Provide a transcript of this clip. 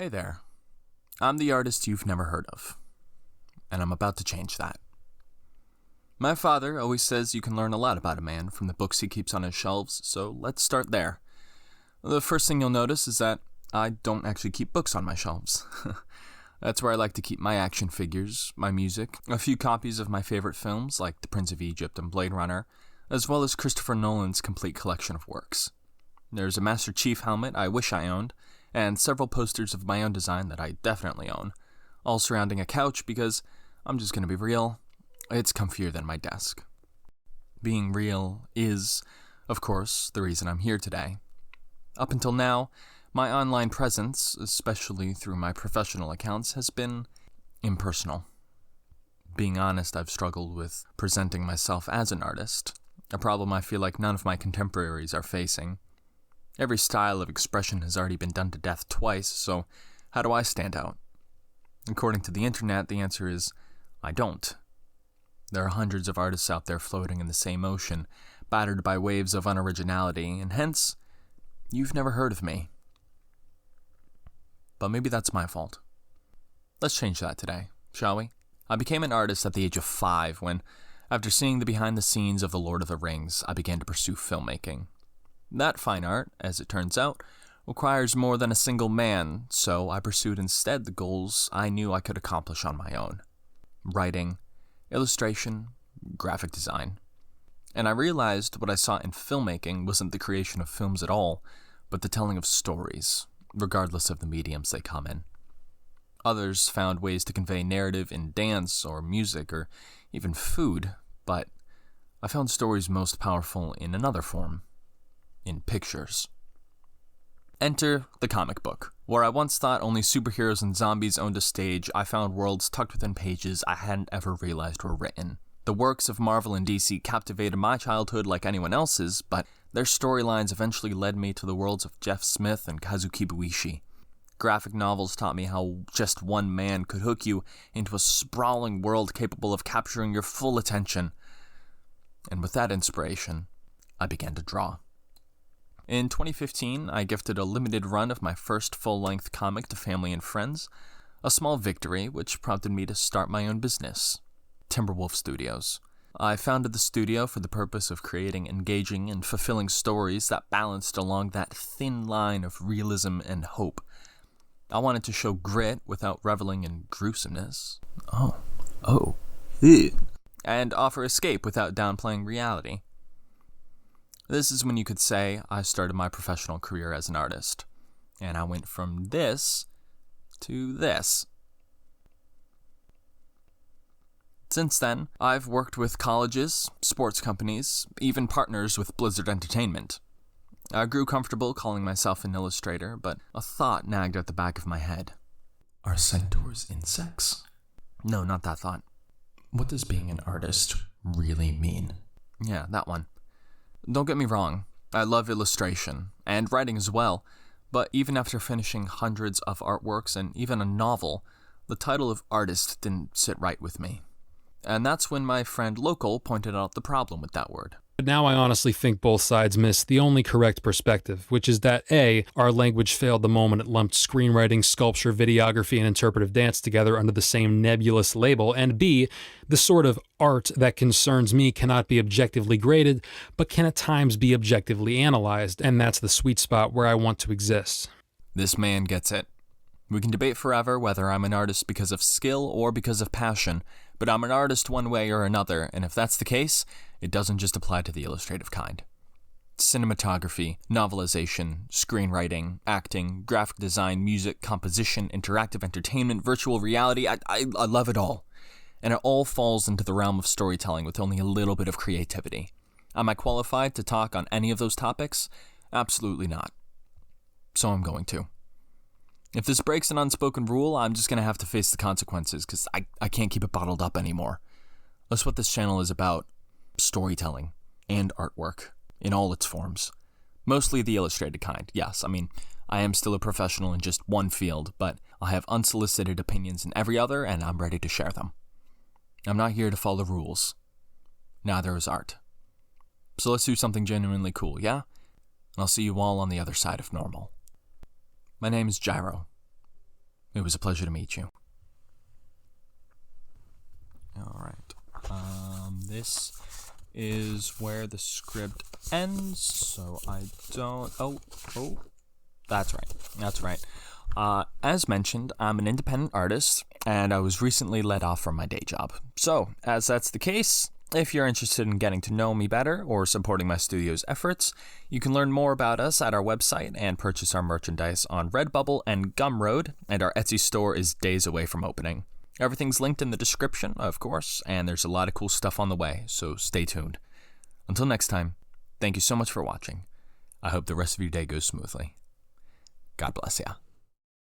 Hey there, I'm the artist you've never heard of, and I'm about to change that. My father always says you can learn a lot about a man from the books he keeps on his shelves, so let's start there. The first thing you'll notice is that I don't actually keep books on my shelves. That's where I like to keep my action figures, my music, a few copies of my favorite films like The Prince of Egypt and Blade Runner, as well as Christopher Nolan's complete collection of works. There's a Master Chief helmet I wish I owned, and several posters of my own design that I definitely own, all surrounding a couch because, I'm just gonna be real, it's comfier than my desk. Being real is, of course, the reason I'm here today. Up until now, my online presence, especially through my professional accounts, has been impersonal. Being honest, I've struggled with presenting myself as an artist, a problem I feel like none of my contemporaries are facing. Every style of expression has already been done to death twice, so how do I stand out? According to the internet, the answer is, I don't. There are hundreds of artists out there floating in the same ocean, battered by waves of unoriginality, and hence, you've never heard of me. But maybe that's my fault. Let's change that today, shall we? I became an artist at the age of 5 when, after seeing the behind the scenes of The Lord of the Rings, I began to pursue filmmaking. That fine art, as it turns out, requires more than a single man, so I pursued instead the goals I knew I could accomplish on my own. Writing, illustration, graphic design. And I realized what I saw in filmmaking wasn't the creation of films at all, but the telling of stories, regardless of the mediums they come in. Others found ways to convey narrative in dance or music or even food, but I found stories most powerful in another form. In pictures. Enter the comic book. Where I once thought only superheroes and zombies owned a stage, I found worlds tucked within pages I hadn't ever realized were written. The works of Marvel and DC captivated my childhood like anyone else's, but their storylines eventually led me to the worlds of Jeff Smith and Kazuki Buishi. Graphic novels taught me how just one man could hook you into a sprawling world capable of capturing your full attention. And with that inspiration, I began to draw. In 2015, I gifted a limited run of my first full-length comic to family and friends, a small victory which prompted me to start my own business, TimberW0lf Studios. I founded the studio for the purpose of creating engaging and fulfilling stories that balanced along that thin line of realism and hope. I wanted to show grit without reveling in gruesomeness. And offer escape without downplaying reality. This is when you could say I started my professional career as an artist, and I went from this to this. Since then, I've worked with colleges, sports companies, even partners with Blizzard Entertainment. I grew comfortable calling myself an illustrator, but a thought nagged at the back of my head. Are centaurs insects? No, not that thought. What does being an artist really mean? Yeah, that one. Don't get me wrong, I love illustration, and writing as well, but even after finishing hundreds of artworks and even a novel, the title of artist didn't sit right with me. And that's when my friend Local pointed out the problem with that word. But now I honestly think both sides miss the only correct perspective, which is that A, our language failed the moment it lumped screenwriting, sculpture, videography, and interpretive dance together under the same nebulous label, and B, the sort of art that concerns me cannot be objectively graded, but can at times be objectively analyzed, and that's the sweet spot where I want to exist. This man gets it. We can debate forever whether I'm an artist because of skill or because of passion, but I'm an artist one way or another, and if that's the case, it doesn't just apply to the illustrative kind. Cinematography, novelization, screenwriting, acting, graphic design, music, composition, interactive entertainment, virtual reality, I love it all. And it all falls into the realm of storytelling with only a little bit of creativity. Am I qualified to talk on any of those topics? Absolutely not. So I'm going to. If this breaks an unspoken rule, I'm just going to have to face the consequences, because I can't keep it bottled up anymore. That's what this channel is about. Storytelling and artwork in all its forms. Mostly the illustrated kind, yes. I am still a professional in just one field, but I have unsolicited opinions in every other, and I'm ready to share them. I'm not here to follow rules. Neither is art. So let's do something genuinely cool, yeah? And I'll see you all on the other side of normal. My name is Gyro. It was a pleasure to meet you. All right. This is where the script ends, so I don't... Oh, that's right. As mentioned, I'm an independent artist, and I was recently let off from my day job. So, as that's the case, if you're interested in getting to know me better or supporting my studio's efforts, you can learn more about us at our website and purchase our merchandise on Redbubble and Gumroad, and our Etsy store is days away from opening. Everything's linked in the description, of course, and there's a lot of cool stuff on the way, so stay tuned. Until next time, thank you so much for watching. I hope the rest of your day goes smoothly. God bless ya.